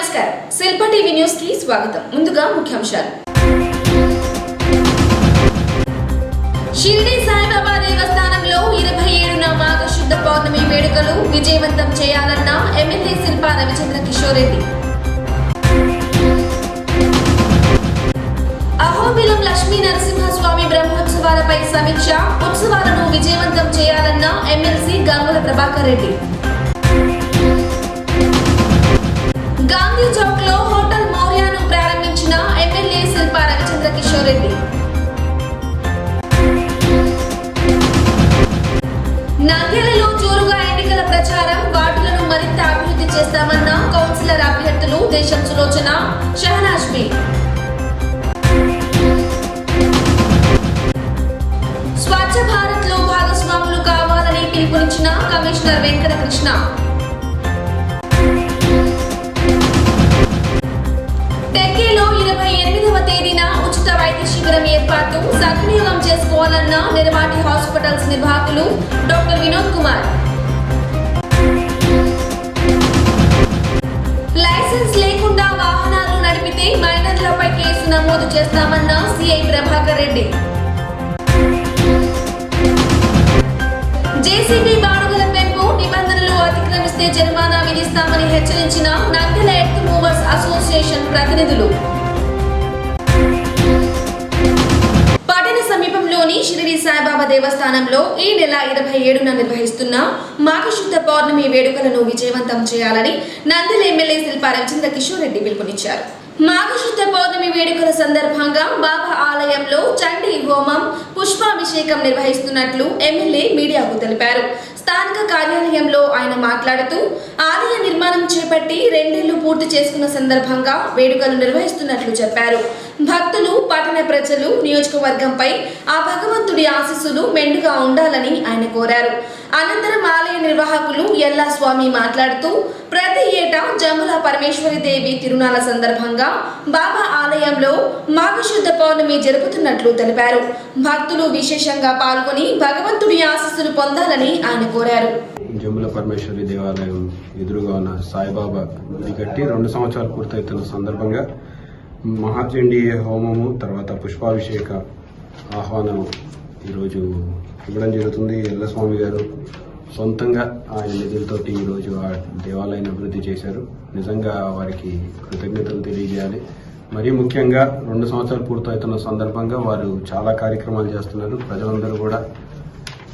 నమస్కారం శిల్ప TV news కి స్వాగతం. ముందుగా ముఖ్యాంశాలు. షిరిడి సాయిబాబా దేవస్థానంలో 27న మాఘశుద్ధ పౌర్ణమి వేడుకలు విజయవంతం చేయాలన్న ఎమ్మెల్యే శిల్ప రవిచంద్ర కిషోర్ రెడ్డి. అహోబిలం లక్ష్మీ నరసింహస్వామి బ్రహ్మోత్సవాలపై సమీక్ష, ఉత్సవాలను విజయవంతం చేయాలన్న ఎమ్మెల్సీ గంగుల ప్రభాకర్ రెడ్డి. గాంధీ చౌక్ లో హోటల్ మౌర్యాను ప్రారంభించిన ఎమ్మెల్యే శిల్ప రవిచంద్ర కిషోర్ రెడ్డి. నంద్యాలలో జోరుగా ఎన్నికల ప్రచారం, వార్డులను మరింత అభివృద్ధి చేస్తామన్న కౌన్సిలర్ అభ్యర్థులు దేశం సులోచన, షహనాజ్ బి. స్వచ్ఛ భారత్ లో భాగస్వాములు కావాలని పిలుపునిచ్చిన కమిషనర్ వెంకటకృష్ణ. టెక్కీలో 28వ తేదీన ఉచిత వైద్య శిబిరం ఏర్పాటు, సద్వినియోగం చేసుకోవాలన్న నిర్మాటి హాస్పిటల్స్ నిర్వాహకులు డాక్టర్ వినోద్ కుమార్. లైసెన్స్ లేకుండా వాహనాలు నడిపితే మైనర్లపై కేసు నమోదు చేస్తామన్న సిఐ ప్రభాకర్ రెడ్డి. జేసీబీ బాడుగల పెంపు, నిబంధనలు అతిక్రమిస్తే జరిమానా విధిస్తామని హెచ్చరించిన నంద్యాల ఎర్త్ మూవర్స్ అసోసియేషన్ ప్రతినిధులు. పట్టణ సమీపంలోని షిరిడి సాయిబాబా దేవస్థానంలో ఈ నెల 27న నిర్వహిస్తున్న మాఘశుద్ధ పౌర్ణమి వేడుకలను విజయవంతం చేయాలని నంద్యాల ఎమ్మెల్యే శిల్ప రవిచంద్ర కిషోర్ రెడ్డి పిలుపునిచ్చారు. మాఘశుద్ధ పౌర్ణమి వేడుకల సందర్భంగా బాబా ఆలయంలో చండీ హోమం, పుష్పాభిషేకం నిర్వహిస్తున్నట్లు ఎమ్మెల్యే మీడియాకు తెలిపారు. స్థానిక కార్యాలయంలో ఆయన మాట్లాడుతూ ఆలయ నిర్మాణం చేపట్టి 2 ఏళ్లు పూర్తి చేసుకున్న సందర్భంగా వేడుకలు నిర్వహిస్తున్నట్లు చెప్పారు. భక్తులు, పట్టణ ప్రజలు నియోజకవర్గంపై ఆ భగవంతుడి ఆశీస్సులు మెండుగా ఉండాలని ఆయన కోరారు. అనంతరం ఆలయ నిర్వాహకులు ఎల్లా స్వామి మాట్లాడుతూ ప్రతి ఏటా జముల పరమేశ్వరి దేవి తిరునాళ్ల సందర్భంగా బాబా ఆలయంలో మాఘశుద్ధ పౌర్ణమి జరుపుతున్నట్లు తెలిపారు. భక్తులు విశేషంగా పాల్గొని భగవంతుడి ఆశీస్సులు పొందాలని ఆయన కోరారు. జముల పరమేశ్వరి దేవాలయం ఎదురుగా ఉన్న సాయిబాబా గుడి కట్టి 2 సంవత్సరాలు పూర్తవుతున్న సందర్భంగా మహాచండీ హోమము, తర్వాత పుష్పాభిషేక ఆహ్వానం ఈరోజు ఇవ్వడం జరుగుతుంది. ఎల్లస్వామి గారు సొంతంగా ఆయన నిధులతోటి ఈరోజు ఆ దేవాలయాన్ని అభివృద్ధి చేశారు. నిజంగా వారికి కృతజ్ఞతలు తెలియజేయాలి. మరీ ముఖ్యంగా 2 సంవత్సరాలు పూర్తవుతున్న సందర్భంగా వారు చాలా కార్యక్రమాలు చేస్తున్నారు. ప్రజలందరూ కూడా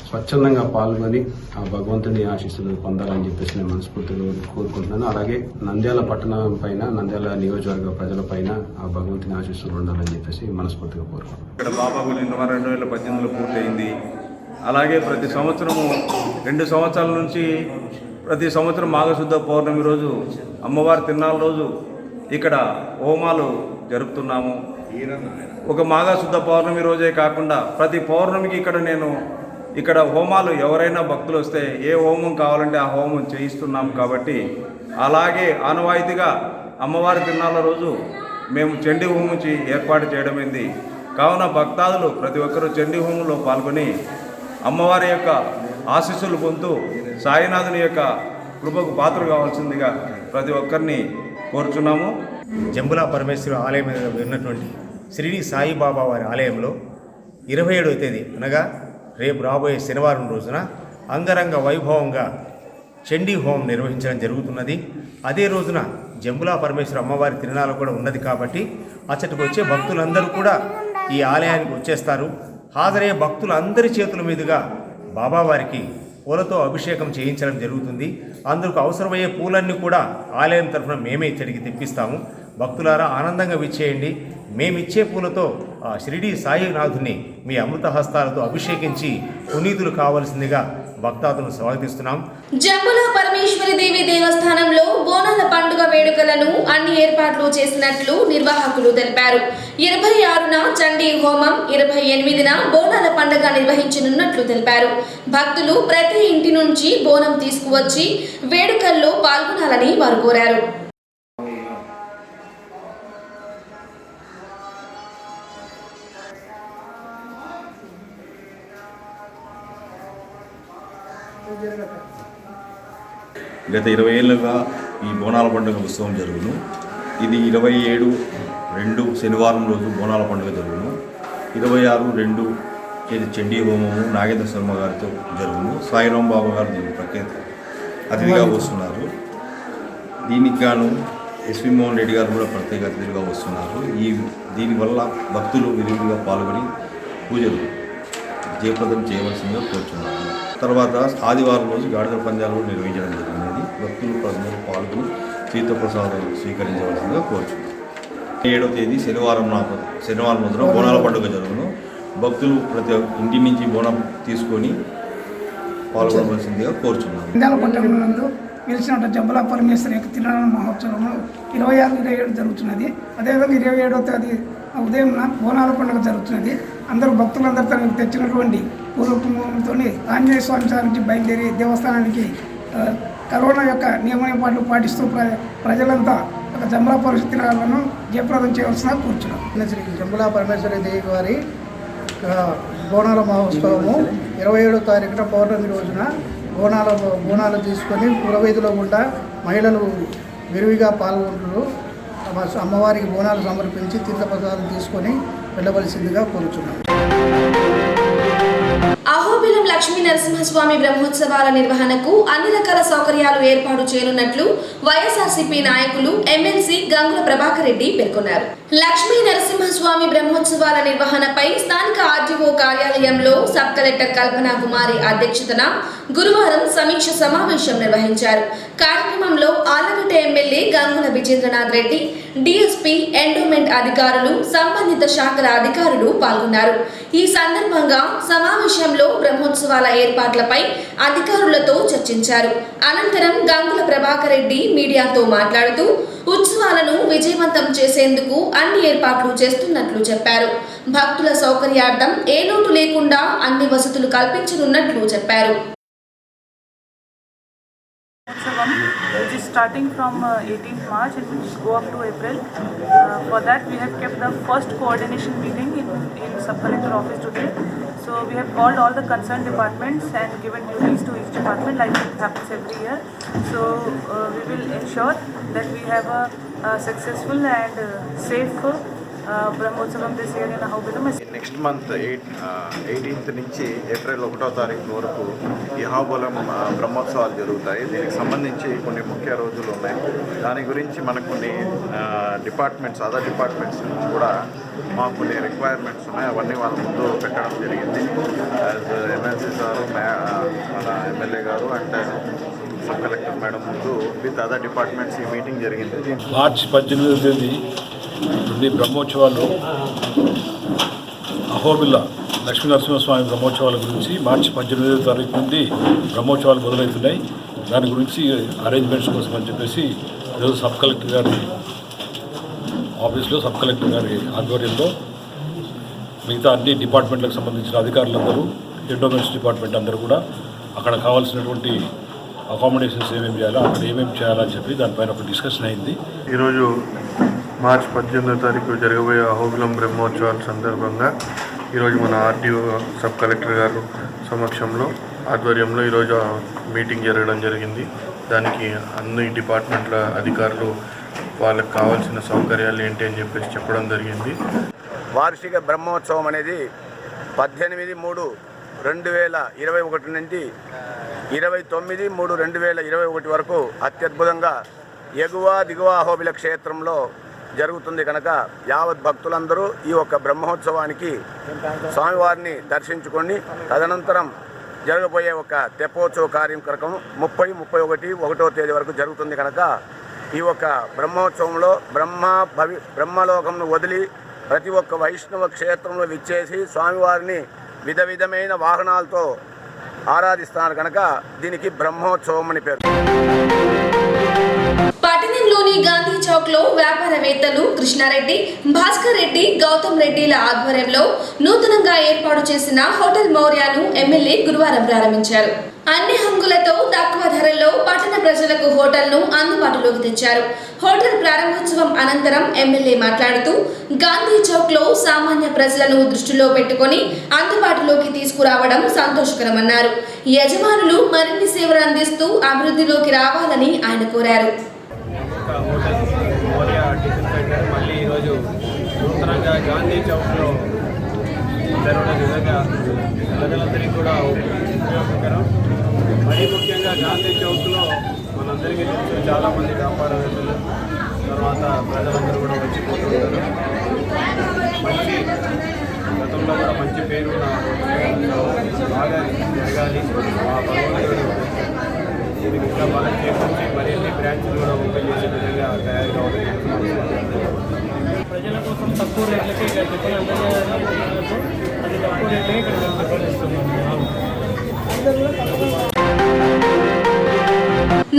స్వచ్ఛందంగా పాల్గొని ఆ భగవంతుని ఆశీస్సులు పొందాలని చెప్పేసి నేను మనస్ఫూర్తిగా కోరుకుంటున్నాను. అలాగే నంద్యాల పట్టణం పైన, నంద్యాల నియోజకవర్గ ప్రజల పైన ఆ భగవంతుని ఆశీస్సులు ఉండాలని చెప్పేసి మనస్ఫూర్తిగా కోరుకుంటున్నాను. ఇక్కడ బాబా గుడి 2018లో పూర్తయింది. అలాగే ప్రతి సంవత్సరము 2 సంవత్సరాల నుంచి ప్రతి సంవత్సరం మాఘశుద్ధ పౌర్ణమి రోజు, అమ్మవారి తిరునాళ్ళ రోజు ఇక్కడ హోమాలు జరుపుతున్నాము. ఒక మాఘశుద్ధ పౌర్ణమి రోజే కాకుండా ప్రతి పౌర్ణమికి ఇక్కడ హోమాలు, ఎవరైనా భక్తులు వస్తే ఏ హోమం కావాలంటే ఆ హోమం చేయిస్తున్నాము. కాబట్టి అలాగే ఆనవాయితీగా అమ్మవారి తిరునాళ్ళ రోజు మేము చండీ హోమం ఏర్పాటు చేయడమైంది. కావున భక్తాదులు ప్రతి ఒక్కరూ చండీ హోమంలో పాల్గొని అమ్మవారి యొక్క ఆశీస్సులు పొందుతూ సాయినాథుని యొక్క కృపకు పాత్ర కావాల్సిందిగా ప్రతి ఒక్కరిని కోరుచున్నాము. జంబుల పరమేశ్వరి ఆలయం మీద ఉన్నటువంటి షిరిడి సాయిబాబా వారి ఆలయంలో 27వ తేదీ అనగా రేపు రాబోయే శనివారం రోజున అంగరంగ వైభవంగా చండీ హోమం నిర్వహించడం జరుగుతున్నది. అదే రోజున జంబుల పరమేశ్వరి అమ్మవారి తిరునాళ్ళు కూడా ఉన్నది కాబట్టి అచ్చటికి వచ్చే భక్తులందరూ కూడా ఈ ఆలయానికి వచ్చేస్తారు. హాజరయ్యే భక్తులందరి చేతుల మీదుగా బాబావారికి పూలతో అభిషేకం చేయించడం జరుగుతుంది. అందుకు అవసరమయ్యే పూలన్నీ కూడా ఆలయం తరఫున మేమే ఇక్కడికి తెప్పిస్తాము. భక్తులారా ఆనందంగా విచ్చేయండి. మేమిచ్చే పూలతో ఆ షిరిడి సాయినాథుని మీ అమృత హస్తాలతో అభిషేకించి పునీతులు కావాల్సిందిగా భక్తాదులను స్వాగతిస్తున్నాం. జంబుల పరమేశ్వరి దేవి దేవస్థానంలో బోనాల పండుగ వేడుకలను అన్ని ఏర్పాట్లు చేసినట్లు నిర్వాహకులు తెలిపారు. 26న చండీ హోమం, 28న బోనాల పండుగ నిర్వహించనున్నట్లు తెలిపారు. భక్తులు ప్రతి ఇంటి నుంచి బోనం తీసుకువచ్చి వేడుకల్లో పాల్గొనాలని వారు కోరారు. గత 20 ఏళ్ళుగా ఈ బోనాల పండుగ ఉత్సవం జరుగును. ఇది 27/2 శనివారం రోజు బోనాల పండుగ జరుగును. 26/2 ఇది చండీ హోమము నాగేంద్ర శర్మ గారితో జరుగును. సాయిరాం బాబా గారు దీనికి ప్రఖ్యాత అతిథిగా వస్తున్నారు. దీనికి గాను ఎస్వి మోహన్ రెడ్డి గారు కూడా ప్రత్యేక అతిథులుగా వస్తున్నారు. దీనివల్ల భక్తులు విరివిగా పాల్గొని పూజలు జయప్రదం చేయవలసిందిగా కోరుచున్నారు. తర్వాత ఆదివారం రోజు గాడిద పందాలు నిర్వహించడం జరిగినది. భక్తులు ప్రజలు పాల్గొని తీర్థప్రసాదాలు స్వీకరించవలసిందిగా కోరుచున్నారు. 7వ తేదీ శనివారం రోజున బోనాల పండుగ జరుగును. భక్తులు ప్రతి ఇంటి నుంచి బోనం తీసుకొని పాల్గొనవలసిందిగా కోరుచున్నారు. గెలిచిన జంబలా పరమేశ్వరి యొక్క తిరునాళ్ళ మహోత్సవము 26-27 జరుగుతున్నది. అదేవిధంగా 27వ తేదీ ఉదయం బోనాల పండుగ జరుగుతున్నది. అందరూ భక్తులందరూ తనకు తెచ్చినటువంటి పూర్వకుంభంతో ఆంజనేయ స్వామి నుంచి బయలుదేరి దేవస్థానానికి కరోనా యొక్క నియమనిపాట్లు పాటిస్తూ ప్రజలంతా ఒక జంబలా పరమేశ్వరి తిరునాళ్ళను జయప్రదం చేయవలసిన కూర్చున్నాం. శ్రీ జంబలా పరమేశ్వరి దేవి వారి బోనాల మహోత్సవము 27వ తారీఖున పౌర్ణమి రోజున బోనాలు తీసుకొని పురవీధిలో గుండా మహిళలు విరివిగా పాల్గొంటున్నారు. అమ్మవారికి బోనాలు సమర్పించి తీర్థప్రసాదాలు తీసుకొని వెళ్ళవలసిందిగా కోరుచున్నాం. అహోబిలం లక్ష్మీ నరసింహస్వామి బ్రహ్మోత్సవాల నిర్వహణకు అన్ని రకాల సౌకర్యాలు ఏర్పాటు చేయనున్నట్లు వైఎస్ఆర్సీపీ నాయకులు ఎమ్మెల్సీ గంగుల ప్రభాకర్ రెడ్డి పేర్కొన్నారు. లక్ష్మీ నరసింహస్వామి బ్రహ్మోత్సవాల నిర్వహణపై స్థానిక ఆర్డీఓ కార్యాలయంలో సబ్ కలెక్టర్ కల్పనా కుమారి అధ్యక్షతన గురువారం సమీక్ష సమావేశం నిర్వహించారు. కార్యక్రమంలో Allagadda MLA Gangula Vijendranath Reddy, DSP, endowment అధికారులు, సంబంధిత శాఖల అధికారులు పాల్గొన్నారు. ఈ సందర్భంగా సమావేశంలో బ్రహ్మోత్సవాల ఏర్పాట్లపై అధికారులతో చర్చించారు. అనంతరం గంగుల ప్రభాకర్ రెడ్డి మీడియాతో మాట్లాడుతూ ఉత్సవాలను విజయవంతం చేసేందుకు అన్ని ఏర్పాట్లు చేస్తున్నట్లు చెప్పారు. భక్తుల సౌకర్యార్థం ఏ లోటు లేకుండా అన్ని వసతులు కల్పించనున్నట్లు చెప్పారు. Which is starting from 18th March and will go up to April. For that we have kept the first coordination meeting in sub-collector office today. So we have called all the concerned departments and given duties to each department like it happens every year. So we will ensure that we have a successful and safe Brahmotsavam this year in Ahobilam. Next month 18th నుంచి April 1వ తారీఖు వరకు ఈ అహోబిలం బ్రహ్మోత్సవాలు జరుగుతాయి. దీనికి సంబంధించి కొన్ని ముఖ్య రోజులు ఉన్నాయి. దాని గురించి మనకు కొన్ని డిపార్ట్మెంట్స్, అదర్ డిపార్ట్మెంట్స్ నుంచి కూడా మాకు కొన్ని రిక్వైర్మెంట్స్ ఉన్నాయి. అవన్నీ వాళ్ళ ముందు పెట్టడం జరిగింది. యాజ్ ఎమ్మెల్సీ సారు, మన ఎమ్మెల్యే గారు అండ్ సబ్ కలెక్టర్ మేడం ముందు విత్ అదర్ డిపార్ట్మెంట్స్ ఈ మీటింగ్ జరిగింది. మార్చి 18వ తేదీ బ్రహ్మోత్సవాలు అహోబిల్ల లక్ష్మీ నరసింహస్వామి బ్రహ్మోత్సవాల గురించి మార్చి 18వ తారీఖు నుండి బ్రహ్మోత్సవాలు మొదలవుతున్నాయి. దాని గురించి అరేంజ్మెంట్స్ కోసం అని చెప్పేసి ఈరోజు సబ్ కలెక్టర్ గారి ఆఫీస్లో సబ్ కలెక్టర్ గారి ఆధ్వర్యంలో మిగతా అన్ని డిపార్ట్మెంట్లకు సంబంధించిన అధికారులందరూ, ఎండోమెంట్స్ డిపార్ట్మెంట్ అందరూ కూడా అక్కడ కావాల్సినటువంటి అకామిడేషన్స్ ఏమేమి చేయాలో, అక్కడ ఏమేమి చేయాలని చెప్పి దానిపైన ఒక డిస్కషన్ అయింది. ఈరోజు మార్చి 18వ తారీఖు జరగబోయే అహోబిలం బ్రహ్మోత్సవాల సందర్భంగా ఈరోజు మన ఆర్డీఓ సబ్ కలెక్టర్ గారు సమక్షంలో ఆధ్వర్యంలో ఈరోజు మీటింగ్ జరగడం జరిగింది. దానికి అన్ని డిపార్ట్మెంట్ల అధికారులు వాళ్ళకి కావాల్సిన సౌకర్యాలు ఏంటి అని చెప్పేసి చెప్పడం జరిగింది. వార్షిక బ్రహ్మోత్సవం అనేది 18/3/2021 నుండి 29/3/2021 వరకు అత్యద్భుతంగా ఎగువ దిగువ అహోబిల క్షేత్రంలో జరుగుతుంది కనుక యావత్ భక్తులందరూ ఈ యొక్క బ్రహ్మోత్సవానికి స్వామివారిని దర్శించుకొని తదనంతరం జరగబోయే ఒక తెప్పోత్సవ కార్యక్రమం 30-31 తేదీ వరకు జరుగుతుంది కనుక ఈ యొక్క బ్రహ్మోత్సవంలో బ్రహ్మలోకంను వదిలి ప్రతి ఒక్క వైష్ణవ క్షేత్రంలో విచ్చేసి స్వామివారిని విధమైన వాహనాలతో ఆరాధిస్తున్నారు కనుక దీనికి బ్రహ్మోత్సవం అని పేరు. పట్టణంలోని గాంధీ చౌక్ లో వ్యాపారవేత్తలు కృష్ణారెడ్డి, భాస్కర్ రెడ్డి, గౌతమ్ రెడ్డిల ఆధ్వర్యంలో నూతనంగా ఏర్పాటు చేసిన హోటల్ మౌర్యాను ఎమ్మెల్యే గురువారం ప్రారంభించారు. అన్ని హంగులతో తక్కువ ధరల్లో పట్టణ ప్రజలకు హోటల్ను అందుబాటులోకి తెచ్చారు. హోటల్ ప్రారంభోత్సవం అనంతరం ఎమ్మెల్యే మాట్లాడుతూ గాంధీ చౌక్ లో సామాన్య ప్రజలను దృష్టిలో పెట్టుకొని అందుబాటులోకి తీసుకురావడం సంతోషకరమన్నారు. యజమానులు మరిన్ని సేవలు అందిస్తూ అభివృద్ధిలోకి రావాలని ఆయన కోరారు. యొక్క హోటల్ మోరియా టిఫిన్ సెంటర్ మళ్ళీ ఈరోజు నూతనంగా గాంధీ చౌక్లో జరగడం నిజంగా ప్రజలందరికీ కూడా ఉపయోగకరం. మరీ ముఖ్యంగా గాంధీ చౌక్లో మనందరికీ తెలుసు చాలామంది వ్యాపారవేత్తలు తర్వాత ప్రజలందరూ కూడా వచ్చిపోతుంటారు. మంచి గతంలో కూడా మంచి పేరున్న బాగా జరగాలి. ఆ భగవంతుడు దీనికి ఇంకా బాగా చేకూర్చి మరిన్ని బ్రాంచ్లు కూడా ఓపెన్ చేసే విధంగా తయారు కావాలి. ప్రజల కోసం తక్కువ రేట్లకే ఇక్కడ చెప్పని అందజేయాలి. అది తక్కువ రేట్లే ఇక్కడ మేము చెప్పనిస్తున్నాము.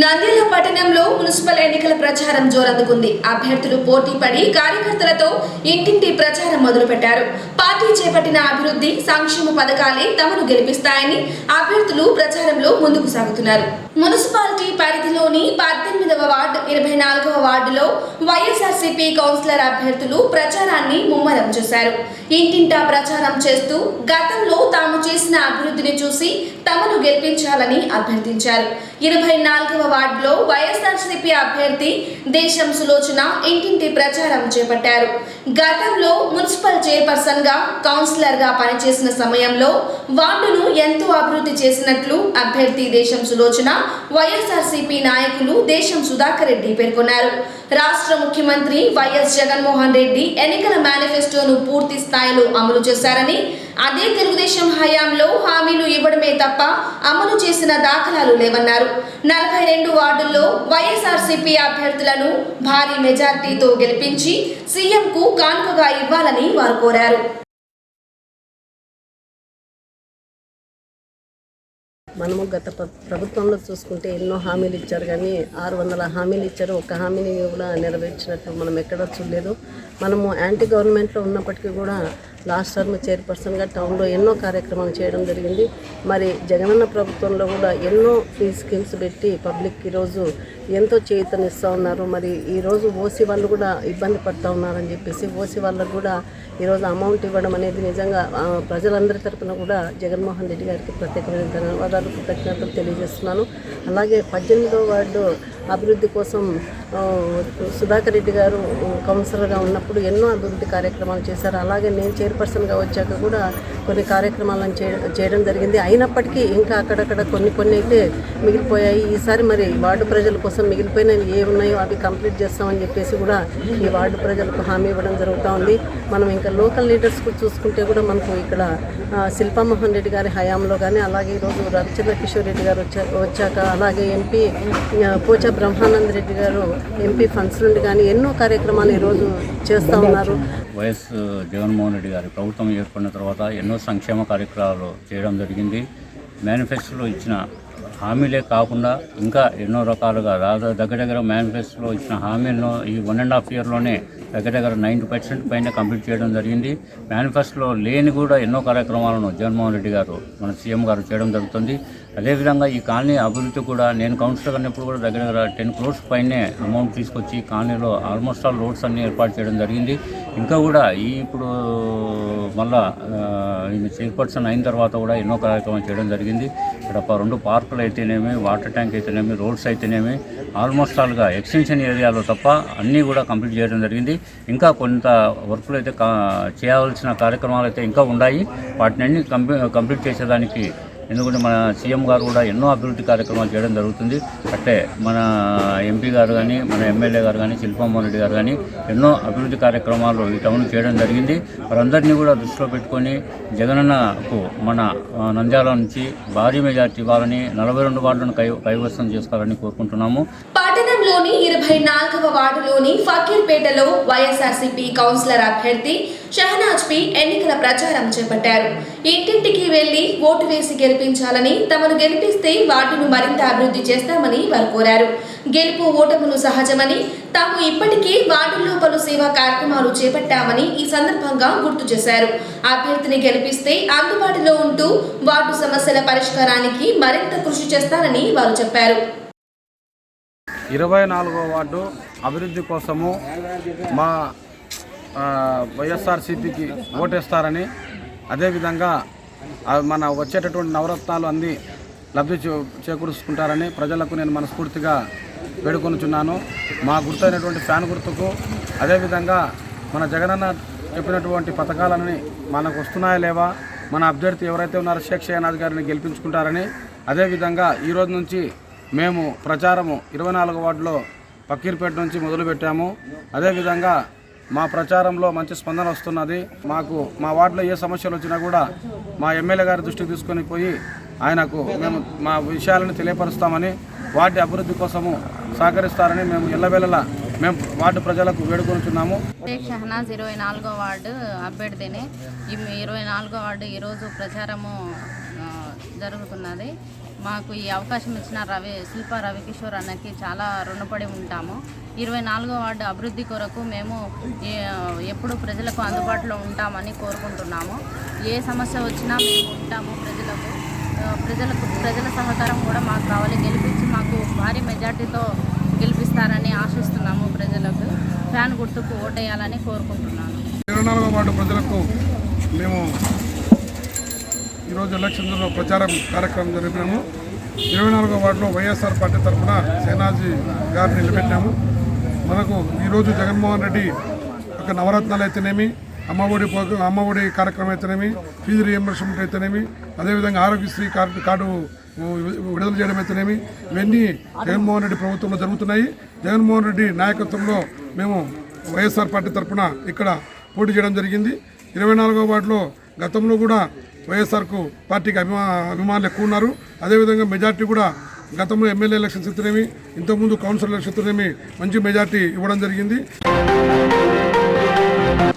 నంద్యాల పట్టణంలో మున్సిపల్ ఎన్నికల ప్రచారం జోరందుకుంది. అభ్యర్థులు పోటీ పడి కార్యకర్తలతో ఇంటింటి ప్రచారం మొదలుపెట్టారు. పార్టీ చేపట్టిన అభివృద్ధి సంక్షేమ పథకాలే తమను గెలిపిస్తాయని అభ్యర్థులు ప్రచారంలో ముందుకు సాగుతున్నారు. మున్సిపాలిటీ పరిధిలోని 18వ వార్డు 24వ వార్డులో వైఎస్ఆర్సీపీ కౌన్సిలర్ అభ్యర్థులు ప్రచారాన్ని ముమ్మరం చేశారు. ఇంటింటా ప్రచారం చేస్తూ గతంలో తాము చేసిన అభివృద్ధిని చూసి తమను గెలిపించాలని అభ్యర్థించారు. 24వ వార్డులో వైఎస్ఆర్సీపీ అభ్యర్థి దేశం సులోచన ఇంటింటి ప్రచారం చేపట్టారు. గతంలో మున్సిపల్ చైర్పర్సన్ గా కౌన్సిలర్ గా పనిచేసిన సమయంలో వార్డును ఎంతో అభివృద్ధి చేసినట్లు అభ్యర్థి దేశం సులోచన, వైఎస్ఆర్సీపీ నాయకులు దేశం సుధాకర్ రెడ్డి పేర్కొన్నారు. రాష్ట్ర ముఖ్యమంత్రి వైఎస్ జగన్మోహన్ రెడ్డి ఎన్నికల మేనిఫెస్టోను పూర్తి స్థాయిలో అమలు చేశారని, అదే తెలుగుదేశం హయాంలో హామీలు ఇవ్వడమే తప్ప అమలు చేసిన దాఖలాలు లేవన్నారు. 42 వార్డుల్లో వైఎస్ఆర్సీపీ అభ్యర్థులను భారీ మెజార్టీతో గెలిపించి సీఎంకు కానుకగా ఇవ్వాలని వారు కోరారు. మనము గత ప్రభుత్వంలో చూసుకుంటే ఎన్నో హామీలు ఇచ్చారు, కానీ 600 హామీలు ఇచ్చారు. ఒక హామీని కూడా నెరవేర్చినట్టు మనం ఎక్కడా చూడలేదు. మనము యాంటీ గవర్నమెంట్లో ఉన్నప్పటికీ కూడా లాస్ట్ టర్మ్ చైర్పర్సన్గా టౌన్లో ఎన్నో కార్యక్రమాలు చేయడం జరిగింది. మరి జగనన్న ప్రభుత్వంలో కూడా ఎన్నో ఫ్రీ స్కీమ్స్ పెట్టి పబ్లిక్ ఈరోజు ఎంతో చేయూతనిస్తూ ఉన్నారు. మరి ఈరోజు ఓసీ వాళ్ళు కూడా ఇబ్బంది పడుతూ ఉన్నారని చెప్పేసి ఓసీ వాళ్ళకు కూడా ఈరోజు అమౌంట్ ఇవ్వడం అనేది నిజంగా ప్రజలందరి తరఫున కూడా జగన్మోహన్ రెడ్డి గారికి ప్రత్యేకమైన ధన్యవాదాలు, కృతజ్ఞతలు తెలియజేస్తున్నాను. అలాగే 18వ వార్డు అభివృద్ధి కోసం సుధాకర్ రెడ్డి గారు కౌన్సిలర్గా ఉన్నప్పుడు ఎన్నో అభివృద్ధి కార్యక్రమాలు చేశారు. అలాగే నేను చైర్పర్సన్గా వచ్చాక కూడా కొన్ని కార్యక్రమాలను చేయడం జరిగింది. అయినప్పటికీ ఇంకా అక్కడక్కడ కొన్ని అయితే మిగిలిపోయాయి. ఈసారి మరి వార్డు ప్రజల కోసం మిగిలిపోయినవి ఏ ఉన్నాయో అవి కంప్లీట్ చేస్తామని చెప్పేసి కూడా ఈ వార్డు ప్రజలకు హామీ ఇవ్వడం జరుగుతూ ఉంది. మనం ఇంకా లోకల్ లీడర్స్ చూసుకుంటే కూడా మనకు ఇక్కడ శిల్పామోహన్ రెడ్డి గారి హయాంలో కానీ, అలాగే ఈరోజు రవిచంద్ర కిషోర్ రెడ్డి గారు వచ్చాక, అలాగే ఎంపీ పోచా బ్రహ్మానంద రెడ్డి గారు ఎంపీ ఫండ్స్ నుండి కానీ ఎన్నో కార్యక్రమాలు ఈరోజు చేస్తూ ఉన్నారు. వైఎస్ జగన్మోహన్ రెడ్డి గారి ప్రభుత్వం ఏర్పడిన తర్వాత ఎన్నో సంక్షేమ కార్యక్రమాలు చేయడం జరిగింది. మేనిఫెస్టోలో ఇచ్చిన హామీలే కాకుండా ఇంకా ఎన్నో రకాలుగా దగ్గర మేనిఫెస్టోలో ఇచ్చిన హామీలను ఈ 1.5 ఇయర్లోనే దగ్గర 90% పైన కంప్లీట్ చేయడం జరిగింది. మేనిఫెస్టోలో లేని కూడా ఎన్నో కార్యక్రమాలను జగన్మోహన్ రెడ్డి గారు మన సీఎం గారు చేయడం జరుగుతుంది. అదేవిధంగా ఈ కాలనీ అభివృద్ధి కూడా నేను కౌన్సిలర్ అన్నప్పుడు కూడా దగ్గర 10 crores పైనే అమౌంట్ తీసుకొచ్చి కాలనీలో ఆల్మోస్ట్ ఆల్ రోడ్స్ అన్నీ ఏర్పాటు చేయడం జరిగింది. ఇంకా కూడా ఇప్పుడు మళ్ళా ఈయన చైర్పర్సన్ అయిన తర్వాత కూడా ఎన్నో కార్యక్రమాలు చేయడం జరిగింది. ఇక్కడ 2 పార్కులు అయితేనేమి, వాటర్ ట్యాంక్ అయితేనేమి, రోడ్స్ అయితేనేమి ఆల్మోస్ట్ ఆల్గా ఎక్స్టెన్షన్ ఏరియాలో తప్ప అన్నీ కూడా కంప్లీట్ చేయడం జరిగింది. ఇంకా కొంత వర్కులు అయితే చేయాల్సిన కార్యక్రమాలు అయితే ఇంకా ఉన్నాయి. వాటిని అన్ని కంప్లీట్ చేసేదానికి ఎందుకంటే మన సీఎం గారు కూడా ఎన్నో అభివృద్ధి కార్యక్రమాలు చేయడం జరుగుతుంది. అంటే మన ఎంపీ గారు కానీ, మన ఎమ్మెల్యే గారు కానీ, శిల్పామోహన్ రెడ్డి గారు కానీ ఎన్నో అభివృద్ధి కార్యక్రమాలు ఈ టౌన్ చేయడం జరిగింది. వారందరినీ కూడా దృష్టిలో పెట్టుకొని జగనన్నకు మన నంద్యాల నుంచి భారీ మెజార్టీ ఇవ్వాలని, 42 వార్డులను కైవసం చేసుకోవాలని కోరుకుంటున్నాము. పట్టణంలోని 24వ వార్డులోని ఫకీర్పేటలో వైఎస్ఆర్సీపీ కౌన్సిలర్ అభ్యర్థి షహనాజ్ పి ఎన్నికల ప్రచారం చేపట్టారు. ఇంటింటికి వెళ్లి ఓటు వేసి గెలిపించాలని, తమను గెలిపిస్తే వార్డును మరింత అభివృద్ధి చేస్తామని వారు కోరారు. గెలుపు ఓటములు సహజమని, తాము ఇప్పటికే వార్డుల్లో పలు సేవా కార్యక్రమాలు చేపట్టామని ఈ సందర్భంగా గుర్తు చేశారు. అభ్యర్థిని గెలిపిస్తే అందుబాటులో ఉంటూ వార్డు సమస్యల పరిష్కారానికి మరింత కృషి చేస్తానని వారు చెప్పారు. 24వ వార్డు అభివృద్ధి కోసము మా వైఎస్ఆర్సీపీకి ఓటేస్తారని, అదేవిధంగా మన వచ్చేటటువంటి నవరత్నాలు అన్నీ లబ్ధి చేకూరుచుకుంటారని ప్రజలకు నేను మనస్ఫూర్తిగా వేడుకొనుచున్నాను. మా గుర్తైనటువంటి ఫ్యాన్ గుర్తుకు, అదేవిధంగా మన జగనన్న చెప్పినటువంటి పథకాలని మనకు వస్తున్నాయా లేవా, మన అభ్యర్థి ఎవరైతే ఉన్నారో షేక్ షహనాజ్ గారిని గెలిపించుకుంటారని, అదేవిధంగా ఈరోజు నుంచి మేము ప్రచారము 24వ వార్డులో పక్కీర్పేట నుంచి మొదలుపెట్టాము. అదేవిధంగా మా ప్రచారంలో మంచి స్పందన వస్తున్నది. మాకు మా వార్డులో ఏ సమస్యలు వచ్చినా కూడా మా ఎమ్మెల్యే గారి దృష్టికి తీసుకొని పోయి ఆయనకు మేము మా విషయాలను తెలియపరుస్తామని, వార్డు అభివృద్ధి కోసము సహకరిస్తారని మేము ఎల్లవేళలా మేము వార్డు ప్రజలకు వేడుకొనుచున్నాము. షేక్ షహనాజ్ 24వ వార్డు అభ్యర్థిని. ఈ 24వ వార్డు ఈరోజు ప్రచారము జరుగుతున్నది. మాకు ఈ అవకాశం ఇచ్చిన శిల్పా రవికిషోర్ అన్నకి చాలా రుణపడి ఉంటాము. 24వ వార్డు అభివృద్ధి కొరకు మేము ఎప్పుడు ప్రజలకు అందుబాటులో ఉంటామని కోరుకుంటున్నాము. ఏ సమస్య వచ్చినా మేము ఉంటాము. ప్రజల సహకారం కూడా మాకు కావాలి. గెలిపించి మాకు భారీ మెజార్టీతో గెలిపిస్తారని ఆశిస్తున్నాము. ప్రజలకు ఫ్యాన్ గుర్తుకు ఓటేయాలని కోరుకుంటున్నాను. 24వ వార్డు ప్రజలకు మేము ఈరోజు ఎలక్షన్లో ప్రచారం కార్యక్రమం జరిపినాము. 24వ వార్డులో వైఎస్ఆర్ పార్టీ తరఫున షహనాజ్ గారిని నిలబెట్టాము. మనకు ఈరోజు జగన్మోహన్ రెడ్డి ఒక నవరత్నాలు అయితేనేమి, అమ్మఒడి కార్యక్రమం అయితేనేమి, ఫీజు రియంబర్స్మెంట్ అయితేనేమి, అదేవిధంగా ఆరోగ్యశ్రీ కార్డు విడుదల చేయడం అయితేనేమి, ఇవన్నీ జగన్మోహన్ రెడ్డి ప్రభుత్వంలో జరుగుతున్నాయి. జగన్మోహన్ రెడ్డి నాయకత్వంలో మేము వైఎస్ఆర్ పార్టీ తరఫున ఇక్కడ పోటీ చేయడం జరిగింది. 24వ వార్డులో గతంలో కూడా వైఎస్ఆర్కు పార్టీకి అభిమానులు ఎక్కువ ఉన్నారు. అదేవిధంగా మెజార్టీ కూడా గతంలో ఎమ్మెల్యే ఎలక్షన్స్ అయితేనేమి, ఇంతకుముందు కౌన్సిలర్ ఎలక్షన్స్ అయితేనేమి మంచి మెజార్టీ ఇవ్వడం జరిగింది.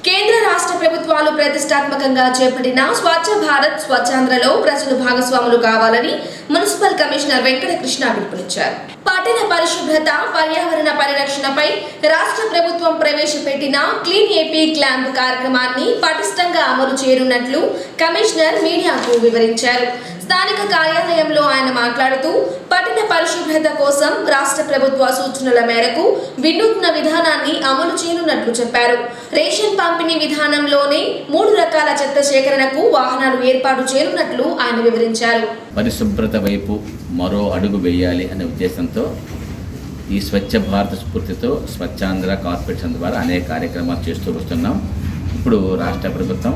కేంద్ర రాష్ట్ర ప్రభుత్వాలు ప్రతిష్టాత్మకంగా చేపట్టిన స్వచ్ఛ భారత్ స్వచ్ఛాంధ్రలో ప్రజలు భాగస్వాములు కావాలని మున్సిపల్ కమిషనర్ వెంకటకృష్ణ పిలుపునిచ్చారు. పట్టణ పరిశుభ్రత, పర్యావరణ పరిరక్షణపై రాష్ట్ర ప్రభుత్వం ప్రవేశపెట్టిన క్లీన్ ఏపీ క్యాంప్ కార్యక్రమాన్ని పటిష్టంగా అమలు చేయనున్నట్లు కమిషనర్ మీడియాకు వివరించారు. స్థానిక కార్యాలయంలో ఆయన మాట్లాడుతూ పట్టణ పరిశుభ్రత కోసం రాష్ట్ర ప్రభుత్వ సూచనల మేరకు వినూత్న విధానాన్ని అమలు చేయనున్నట్లు చెప్పారు. రేషన్ పంపిణీ విధానంలోనే 3 రకాల చెత్త సేకరణకు వాహనాలు ఏర్పాటు చేయనున్నట్లు ఆయన వివరించారు. పరిశుభ్రత వైపు మరో అడుగు వేయాలి అనే ఉద్దేశంతో ఈ స్వచ్ఛ భారత్ స్ఫూర్తితో స్వచ్ఛాంధ్ర కార్పొరేషన్ ద్వారా అనేక కార్యక్రమాలు చేస్తూ వస్తున్నాం. ఇప్పుడు రాష్ట్ర ప్రభుత్వం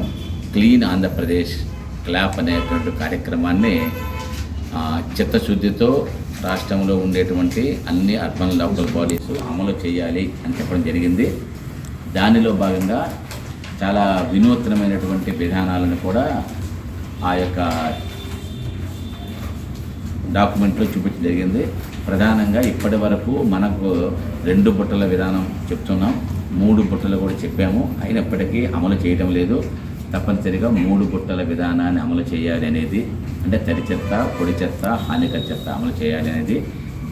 క్లీన్ ఆంధ్రప్రదేశ్ క్లాప్ అనేటువంటి కార్యక్రమాన్ని చిత్తశుద్ధితో రాష్ట్రంలో ఉండేటువంటి అన్ని అర్బన్ లోకల్ బాడీస్ అమలు చేయాలి అని చెప్పడం జరిగింది. దానిలో భాగంగా చాలా వినూత్నమైనటువంటి విధానాలను కూడా ఆ యొక్క డాక్యుమెంట్లో చూపించడం జరిగింది. ప్రధానంగా ఇప్పటి వరకు మనకు 2 బుట్టల విధానం చెప్తున్నాం, 3 బుట్టలు కూడా చెప్పాము. అయినప్పటికీ అమలు చేయడం లేదు. తప్పనిసరిగా 3 బుట్టల విధానాన్ని అమలు చేయాలి అనేది, అంటే తడి చెత్త, పొడి చెత్త, హానికర చెత్త అమలు చేయాలి అనేది.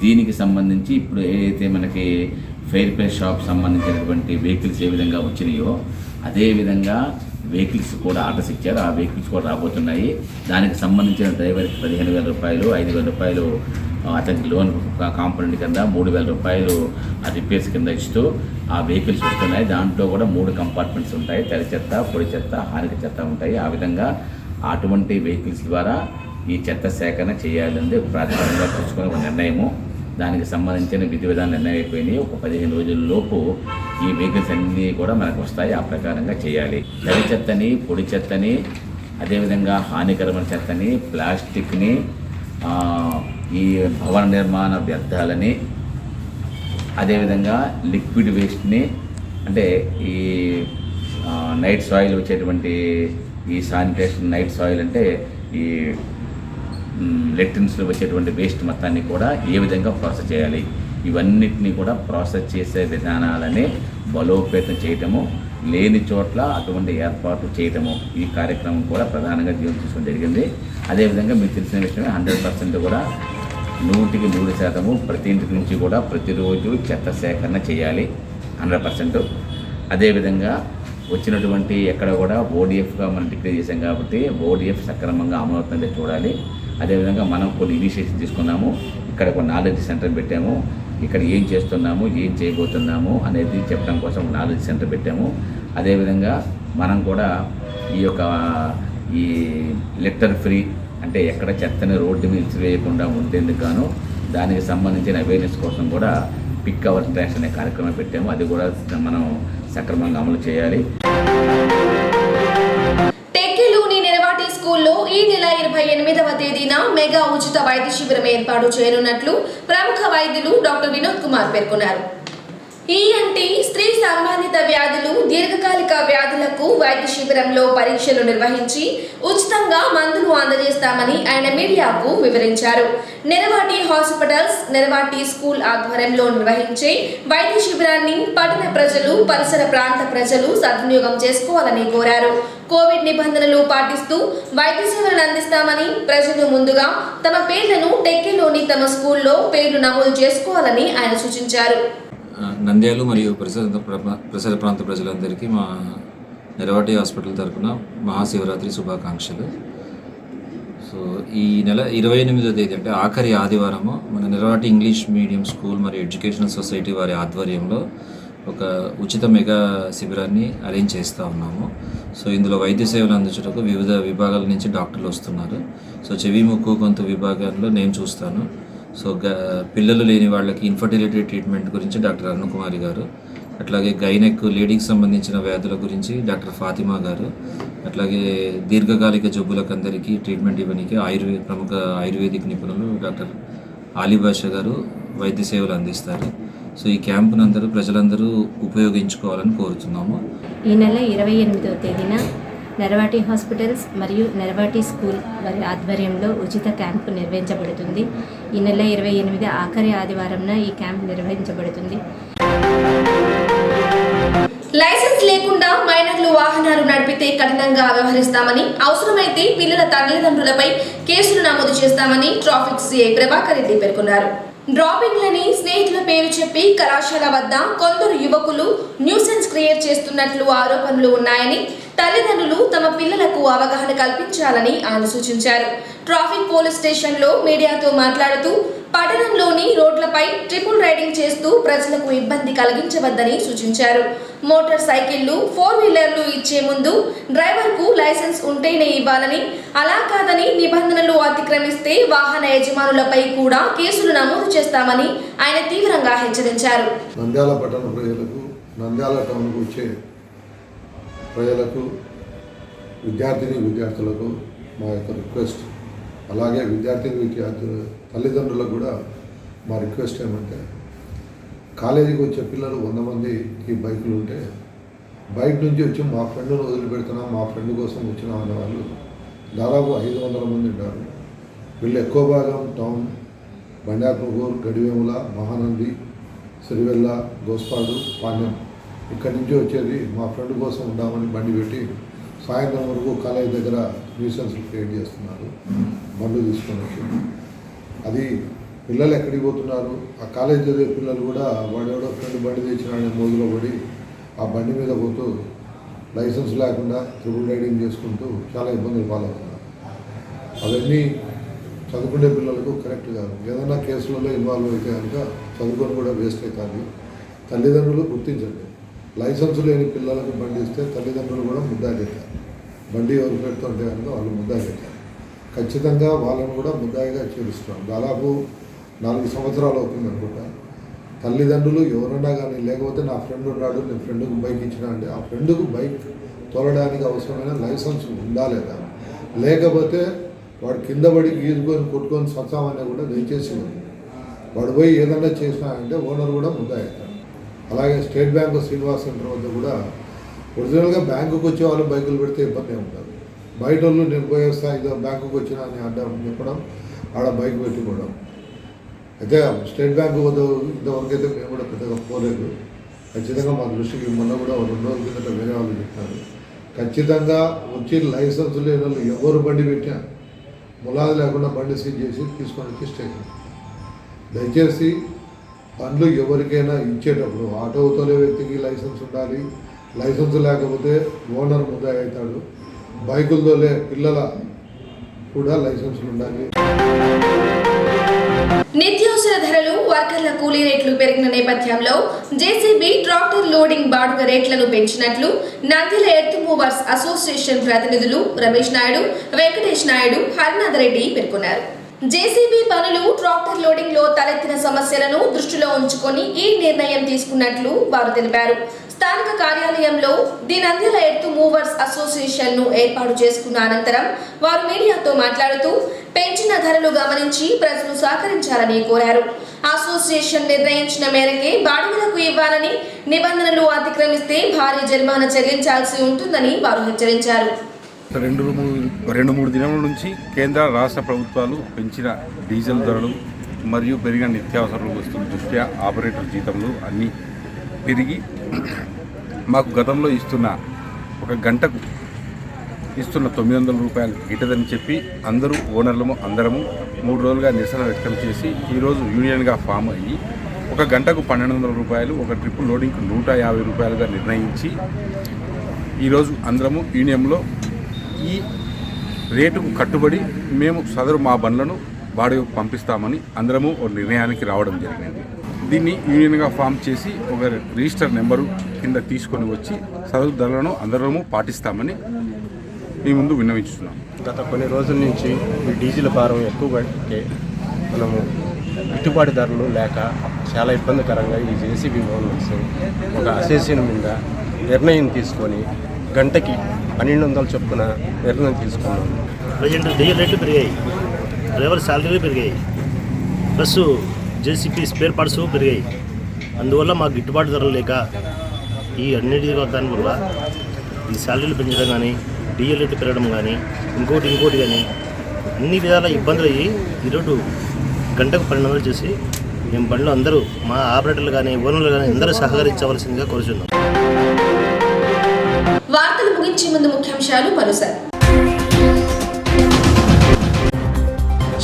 దీనికి సంబంధించి ఇప్పుడు ఏదైతే మనకి ఫెయిర్ ప్లే షాప్ సంబంధించినటువంటి వెహికల్స్ ఏ విధంగా వచ్చినాయో అదేవిధంగా వెహికల్స్ కూడా ఆర్డర్స్ ఇచ్చారు. ఆ వెహికల్స్ కూడా రాబోతున్నాయి. దానికి సంబంధించిన డ్రైవర్కి 15,000 రూపాయలు, 5,000 రూపాయలు అతనికి లోన్ కాంపోనెంట్ కింద, 3,000 రూపాయలు ఆ రిపేర్స్ కింద ఇస్తూ ఆ వెహికల్స్ వస్తున్నాయి. దాంట్లో కూడా 3 కంపార్ట్మెంట్స్ ఉంటాయి. తడి చెత్త, పొడి చెత్త, హానికర చెత్త ఉంటాయి. ఆ విధంగా అటువంటి వెహికల్స్ ద్వారా ఈ చెత్త సేకరణ చేయాలని ప్రాథమికంగా తీసుకుని ఒక నిర్ణయము. దానికి సంబంధించిన విధి విధానం నిర్ణయం అయిపోయినాయి. ఒక 15 రోజుల లోపు ఈ వెహికల్స్ అన్నీ కూడా మనకు వస్తాయి. ఆ ప్రకారంగా చేయాలి. తడి చెత్తని, పొడి చెత్తని, అదేవిధంగా హానికరమైన చెత్తని, ప్లాస్టిక్ని, ఈ భవన నిర్మాణ వ్యర్థాలని, అదేవిధంగా లిక్విడ్ వేస్ట్ని, అంటే ఈ నైట్ సాయిల్ వచ్చేటువంటి ఈ శానిటేషన్ నైట్ సాయిల్ అంటే ఈ లెట్రిన్స్లో వచ్చేటువంటి వేస్ట్ మొత్తాన్ని కూడా ఏ విధంగా ప్రాసెస్ చేయాలి, ఇవన్నిటినీ కూడా ప్రాసెస్ చేసే విధానాలని బలోపేతం చేయటము, లేని చోట్ల అటువంటి ఏర్పాటు చేయటము, ఈ కార్యక్రమం కూడా ప్రధానంగా జీవనం తీసుకోవడం జరిగింది. అదేవిధంగా మీకు తెలిసిన విషయమే 100% కూడా 100% ప్రతి ఇంటి నుంచి కూడా ప్రతిరోజు చెత్త సేకరణ చేయాలి 100%. అదేవిధంగా వచ్చినటువంటి ఎక్కడ కూడా ఓడిఎఫ్గా మనం డిక్లేర్ చేసాం కాబట్టి ఓడిఎఫ్ సక్రమంగా అమలవుతుందో చూడాలి. అదేవిధంగా మనం కొన్ని ఇనిషియేషన్ తీసుకున్నాము. ఇక్కడ ఒక నాలెడ్జ్ సెంటర్ పెట్టాము. ఇక్కడ ఏం చేస్తున్నాము, ఏం చేయబోతున్నాము అనేది చెప్పడం కోసం నాలెడ్జ్ సెంటర్ పెట్టాము. అదేవిధంగా మనం కూడా ఈ లిటర్ ఫ్రీ, అంటే ఎక్కడ చెత్తని రోడ్డు మీద ఇచ్చివేయకుండా ఉండేందుకు గాను దానికి సంబంధించిన అవేర్నెస్ కోసం కూడా పిక్ అవర్ ట్రాక్స్ అనే కార్యక్రమం పెట్టాము. అది కూడా మనం సక్రమంగా అమలు చేయాలి. టెక్కిలోని నెరవాటి స్కూల్లో ఈ నెల 28వ తేదీన మెగా ఉచిత వైద్య శిబిరం ఏర్పాటు చేయనున్నట్లు ప్రముఖ వైద్యులు డాక్టర్ వినోద్ కుమార్ పేర్కొన్నారు. ENT స్త్రీ సంబంధిత వ్యాధులు, దీర్ఘకాలిక వ్యాధులకు వైద్య శిబిరంలో పరీక్షలు నిర్వహించి ఉచితంగా మందులు అందజేస్తామని ఆయన మీడియాకు వివరించారు. నెరవాటి హాస్పిటల్స్, నెరవాటి స్కూల్ ఆధ్వర్యంలో నిర్వహించే వైద్య శిబిరాన్ని పట్టణ ప్రజలు, పరిసర ప్రాంత ప్రజలు సద్వినియోగం చేసుకోవాలని కోరారు. కోవిడ్ నిబంధనలు పాటిస్తూ వైద్య సేవలను అందిస్తామని ప్రజలు ముందుగా తమ పేర్లను టెక్కిలోని తమ స్కూల్లో పేర్లు నమోదు చేసుకోవాలని ఆయన సూచించారు. నంద్యాల మరియు పరిసర ప్రాంత ప్రజలందరికీ మా నెరవాటి హాస్పిటల్ తరఫున మహాశివరాత్రి శుభాకాంక్షలు. సో ఈ నెల 28వ తేదీ అంటే ఆఖరి ఆదివారము మన నెరవాటి ఇంగ్లీష్ మీడియం స్కూల్ మరియు ఎడ్యుకేషనల్ సొసైటీ వారి ఆధ్వర్యంలో ఒక ఉచిత మెగా శిబిరాన్ని అరేంజ్ చేస్తూ ఉన్నాము. సో ఇందులో వైద్య సేవలు అందించడానికి వివిధ విభాగాల నుంచి డాక్టర్లు వస్తున్నారు. సో చెవి, ముక్కు, గొంతు విభాగాల్లో నేను చూస్తాను. సో పిల్లలు లేని వాళ్ళకి ఇన్ఫర్టిలిటీ ట్రీట్మెంట్ గురించి డాక్టర్ అరుణకుమారి గారు, అట్లాగే గైనెక్ లేడీకి సంబంధించిన వ్యాధుల గురించి డాక్టర్ ఫాతిమా గారు, అట్లాగే దీర్ఘకాలిక జబ్బులకు అందరికీ ట్రీట్మెంట్ ఇవ్వడానికి ప్రముఖ ఆయుర్వేదిక్ నిపుణులు డాక్టర్ ఆలిబాష గారు వైద్య సేవలు అందిస్తారు. సో ఈ క్యాంపును ప్రజలందరూ ఉపయోగించుకోవాలని కోరుతున్నాము. ఈ నెల 28వ తేదీన నెరవాటి హాస్పిటల్స్ మరియు నెరవాటి స్కూల్ వారి ఆధ్వర్యంలో ఉచిత క్యాంపు నిర్వహించబడుతుంది. ఈ నెల 28 ఆఖరి ఆదివారంన ఈ క్యాంప్ నిర్వహించబడుతుంది. లైసెన్స్ లేకుండా మైనర్లు వాహనాలు నడిపితే కఠినంగా వ్యవహరిస్తామని, అవసరమైతే పిల్లల తల్లిదండ్రులపై కేసులు నమోదు చేస్తామని ట్రాఫిక్ సిఐ ప్రభాకర్ రెడ్డి పేర్కొన్నారు. డ్రాపింగ్లని స్నేహితుల పేరు చెప్పి కళాశాల వద్ద కొందరు యువకులు న్యూసెన్స్ క్రియేట్ చేస్తున్నట్లు ఆరోపణలు ఉన్నాయని, తల్లిదండ్రులు తమ పిల్లలకు అవగాహన కల్పించాలని ఆయన సూచించారు. ట్రాఫిక్ పోలీస్ స్టేషన్లో మీడియాతో మాట్లాడుతూ పట్టణంలోని రోడ్లపై ట్రిపుల్ రైడింగ్ చేస్తూ ప్రజలకు ఇబ్బంది కలిగించవద్దని సూచించారు. మోటార్ సైకిళ్లు, 4 వీలర్లు ఇచ్చే ముందు డ్రైవర్కు లైసెన్స్ ఉంటేనే ఇవ్వాలని, అలా కాదని నిబంధనలు అతిక్రమిస్తే వాహన యజమానులపై కూడా కేసులు నమోదు చేస్తామని ఆయన తీవ్రంగా హెచ్చరించారు. నంద్యాల పట్టణ ప్రజలకు, నంద్యాల టౌన్కు వచ్చే ప్రజలకు, విద్యార్థులకు మా యొక్క రిక్వెస్ట్, అలాగే విద్యార్థుల తల్లిదండ్రులకు కూడా మా రిక్వెస్ట్ ఏమంటే, కాలేజీకి వచ్చే పిల్లలు 100 మందికి బైకులు ఉంటే బయట నుంచి వచ్చి మా ఫ్రెండ్ను వదిలిపెడుతున్నాం, మా ఫ్రెండ్ కోసం వచ్చిన వాళ్ళు దాదాపు 500 మంది ఉన్నారు. వీళ్ళు ఎక్కువ భాగం టౌన్, బండార్పూర్, గడివేముల, మహానంది, సిరివెల్ల, గోస్పాడు, పాణ్యం ఇక్కడి నుంచి వచ్చేది మా ఫ్రెండ్ కోసం ఉందామని బండి పెట్టి సాయంత్రం వరకు కాలేజీ దగ్గర న్యూసెన్స్లు క్రియేట్ చేస్తున్నారు. బండ్లు తీసుకొని అది పిల్లలు ఎక్కడికి పోతున్నారు, ఆ కాలేజ్ చదివే పిల్లలు కూడా వాడెవడో ఫ్రెండ్ బండి తెచ్చినాడని మోజులో పడి ఆ బండి మీద పోతూ లైసెన్స్ లేకుండా ట్రిపుల్ రైడింగ్ చేసుకుంటూ చాలా ఇబ్బందులు పాలవుతున్నారు. అవన్నీ చదువుకునే పిల్లలకు కరెక్ట్ కాదు. ఏదైనా కేసులలో ఇన్వాల్వ్ అయితే కనుక చదువుకొని కూడా వేస్ట్ అవుతుంది. తల్లిదండ్రులు గుర్తించండి. లైసెన్స్ లేని పిల్లలకు బండి ఇస్తే తల్లిదండ్రులు కూడా ముద్దాయిస్తారు. బండి ఎవరు పెడుతుంటే కనుక వాళ్ళు ముద్దాయిస్తారు. ఖచ్చితంగా వాళ్ళని కూడా ముద్దాయిగా చేరుస్తాం. దాదాపు 4 సంవత్సరాలు అవుతుంది అనుకుంటా. తల్లిదండ్రులు ఎవరన్నా కానీ, లేకపోతే నా ఫ్రెండ్ ఉన్నాడు, నేను ఫ్రెండ్కు బైక్ ఇచ్చినా అంటే ఆ ఫ్రెండ్కు బైక్ తోలడానికి అవసరమైన లైసెన్స్ ఉందా లేదా, లేకపోతే వాడు కింద పడి గీసుకొని కొట్టుకొని సత్సామని కూడా దయచేసి ఉంది. వాడు పోయి ఏదన్నా చేసినా అంటే ఓనర్ కూడా ముద్దాయిస్తాడు. అలాగే స్టేట్ బ్యాంకు శ్రీనివాస్ సెంటర్ వద్ద కూడా ఒరిజినల్గా బ్యాంకుకి వచ్చే వాళ్ళు బైకులు పెడితే ఇబ్బంది ఉంటుంది. బయట వాళ్ళు నేను పోయేస్తా ఇదో బ్యాంకుకి వచ్చినా అని అడ్డం చెప్పడం, ఆడ బైక్ పెట్టుకోవడం. అయితే స్టేట్ బ్యాంకు వద్ద ఇంతవరకు అయితే మేము కూడా పెద్దగా పోలేదు. ఖచ్చితంగా మా దృష్టికి మొన్న కూడా 2 రోజుల కిందట వేరే వాళ్ళు చెప్పారు. ఖచ్చితంగా వచ్చి లైసెన్స్ లేని వాళ్ళు ఎవరు బండి పెట్టినా ములాది లేకుండా బండి సీజ్ చేసి తీసుకొని వచ్చి స్టేషన్. దయచేసి బండ్లు ఎవరికైనా ఇచ్చేటప్పుడు ఆటో తోలే వ్యక్తికి లైసెన్స్ ఉండాలి. లైసెన్స్ లేకపోతే ఓనర్ ముద్దాయి అవుతాడు. బైకులు తోలే పిల్లల కూడా లైసెన్సులు ఉండాలి. నిత్యావసర ధరలు, వర్కర్ల కూలీ రేట్లు పెరిగిన నేపథ్యంలో జేసీబీ ట్రాక్టర్ లోడింగ్ బాడుగ రేట్లను పెంచినట్లు నంద్యాల ఎర్త్ మూవర్స్ అసోసియేషన్ ప్రతినిధులు రమేష్ నాయుడు, వెంకటేష్ నాయుడు, హరినాథ్ రెడ్డి పేర్కొన్నారు. జేసీబీ పనులు ట్రాక్టర్ లోడింగ్ లో తలెత్తిన సమస్యలను దృష్టిలో ఉంచుకొని ఈ నిర్ణయం తీసుకున్నట్లు వారు తెలిపారు. స్థానిక కార్యాలయంలో the Nandyal earth movers association ను ఏర్పాటు చేసుకున్న అనంతరం వారు మీడియాతో మాట్లాడుతూ పెంచిన ధరలు గమనించి ప్రజలు సహకరించాలని కోరారు. అసోసియేషన్ నిర్ణయించిన మేరకే బాడుగులకు ఇవ్వాలని, నిబంధనలు అతిక్రమిస్తే భారీ జరిమానా చెల్లించాల్సి ఉంటుందని వారు హెచ్చరించారు. 2-3 దినముల నుంచి కేంద్ర రాష్ట్ర ప్రభుత్వాలు పెంచిన డీజిల్ ధరలు మరియు పెరిగిన నిత్యావసర వస్తువుల దృష్ట్యా ఆపరేటర్ జీతంలు అన్నీ పెరిగి మాకు గతంలో ఇస్తున్న ఒక గంటకు ఇస్తున్న 900 రూపాయలు గిట్టదని చెప్పి అందరూ ఓనర్లము అందరము 3 రోజులుగా నిరసన వ్యక్తం చేసి ఈరోజు యూనియన్గా ఫామ్ అయ్యి ఒక గంటకు 1200 రూపాయలు, ఒక ట్రిప్ లోడింగ్కు 150 రూపాయలుగా నిర్ణయించి ఈరోజు అందరము యూనియన్లో ఈ రేటుకు కట్టుబడి మేము సదరు మా బండ్లను బాడుగకు పంపిస్తామని అందరము ఒక నిర్ణయానికి రావడం జరిగింది. దీన్ని యూనియన్గా ఫామ్ చేసి ఒక రిజిస్టర్ నెంబరు కింద తీసుకొని వచ్చి సదరు ధరలను అందరము పాటిస్తామని మీ ముందు విన్నవించుతున్నాం. గత కొన్ని రోజుల నుంచి ఈ డీజిల్ భారం ఎక్కువగా మనము గిట్టుబాటు ధరలు లేక చాలా ఇబ్బందికరంగా ఈ జేసీబీ ఓనర్స్ ఒక అసోసియేషన్ మీద నిర్ణయం తీసుకొని గంటకి 1200 చొప్పున నిర్ణయం తీసుకున్నాం. ప్రజెంట్ డీజిల్ రేట్లు పెరిగాయి, డ్రైవర్ శాలరీలు పెరిగాయి, ప్లస్ జేసీబీ స్పేర్ పార్ట్స్ పెరిగాయి. అందువల్ల మాకు గిట్టుబాటు ధరలు లేక ఈ అన్నిటి దాని వల్ల ఈ శాలరీలు పెంచడం కానీ, డీజిల్ రేట్లు పెరగడం కానీ, ఇంకోటి కానీ అన్ని విధాల ఇబ్బందులు అయ్యి ఈరోజు గంటకు 1200 చేసి మేము బండ్లు అందరూ మా ఆపరేటర్లు కానీ ఓనర్లు కానీ అందరూ సహకరించవలసిందిగా కోరుచున్నాం. వార్తలు ముగించే ముందు ముఖ్యాంశాలు మరోసారి.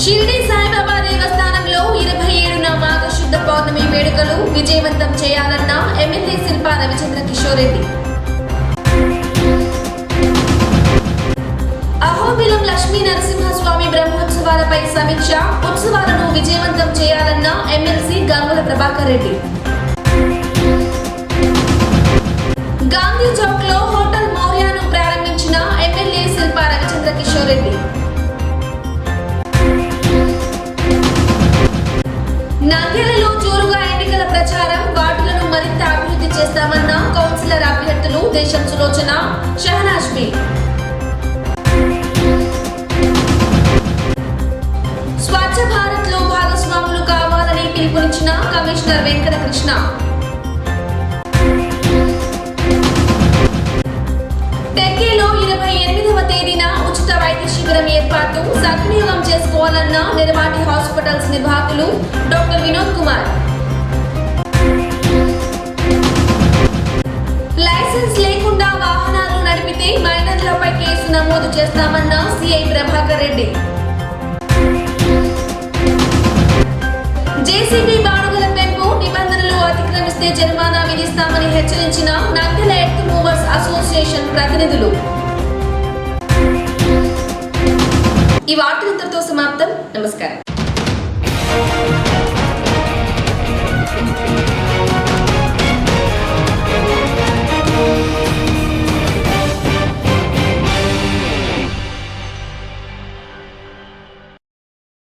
షిరిడి సాయిబాబా దేవస్థానంలో 27న మాఘ శుద్ధ పౌర్ణమి వేడుకలు విజయవంతం చేయాలన్న ఎమ్మెల్యే శిల్పా రవిచంద్ర కిషోర్ రెడ్డి. అహోబిలం లక్ష్మీ నరసింహస్వామి బ్రహ్మోత్సవాలపై సమీక్ష, ఉత్సవాలను విజయవంతం చేయాలన్న ఎమ్మెల్సీ గంగుల ప్రభాకర్ రెడ్డి. గాంధీ చౌక్ లో హోటల్ మౌర్యాను ప్రారంభించిన ఎమ్మెల్యే శిల్పా రవిచంద్ర కిషోర్ రెడ్డి. నంద్యాలలో జోరుగా ఎన్నికల ప్రచారం, వార్డులను మరింత అభివృద్ధి చేస్తామన్న కౌన్సిలర్ అభ్యర్థులు దేశం సులోచన, షహనాజ్ బి. స్వచ్ఛ భారత్ లో భాగస్వాములు కావాలని పిలుపునిచ్చిన కమిషనర్ వెంకటకృష్ణ. టెక్కీలో 28వ తేదీన ఉచిత వైద్య శిబిరం ఏర్పాటు, సద్వినియోగం చేసుకోవాలన్న నిర్వాటి హాస్పిటల్స్ నిర్వాహకులు డాక్టర్ వినోద్ కుమార్. లైసెన్స్ లేకుండా వాహనాలు నడిపితే మైనర్లపై కేసు నమోదు చేస్తామన్న సిఐ ప్రభాకర్ రెడ్డి. జేసీబీ బాడుగుల పెంపు, నిబంధనలు అతిక్రమిస్తే జరిమానా విధిస్తామని హెచ్చరించిన నంద్యాల ఎర్త్ మూవర్స్ అసోసియేషన్ ప్రతినిధులు. ఈ వార్తలు ఇంతటితో సమాప్తం. నమస్కారం.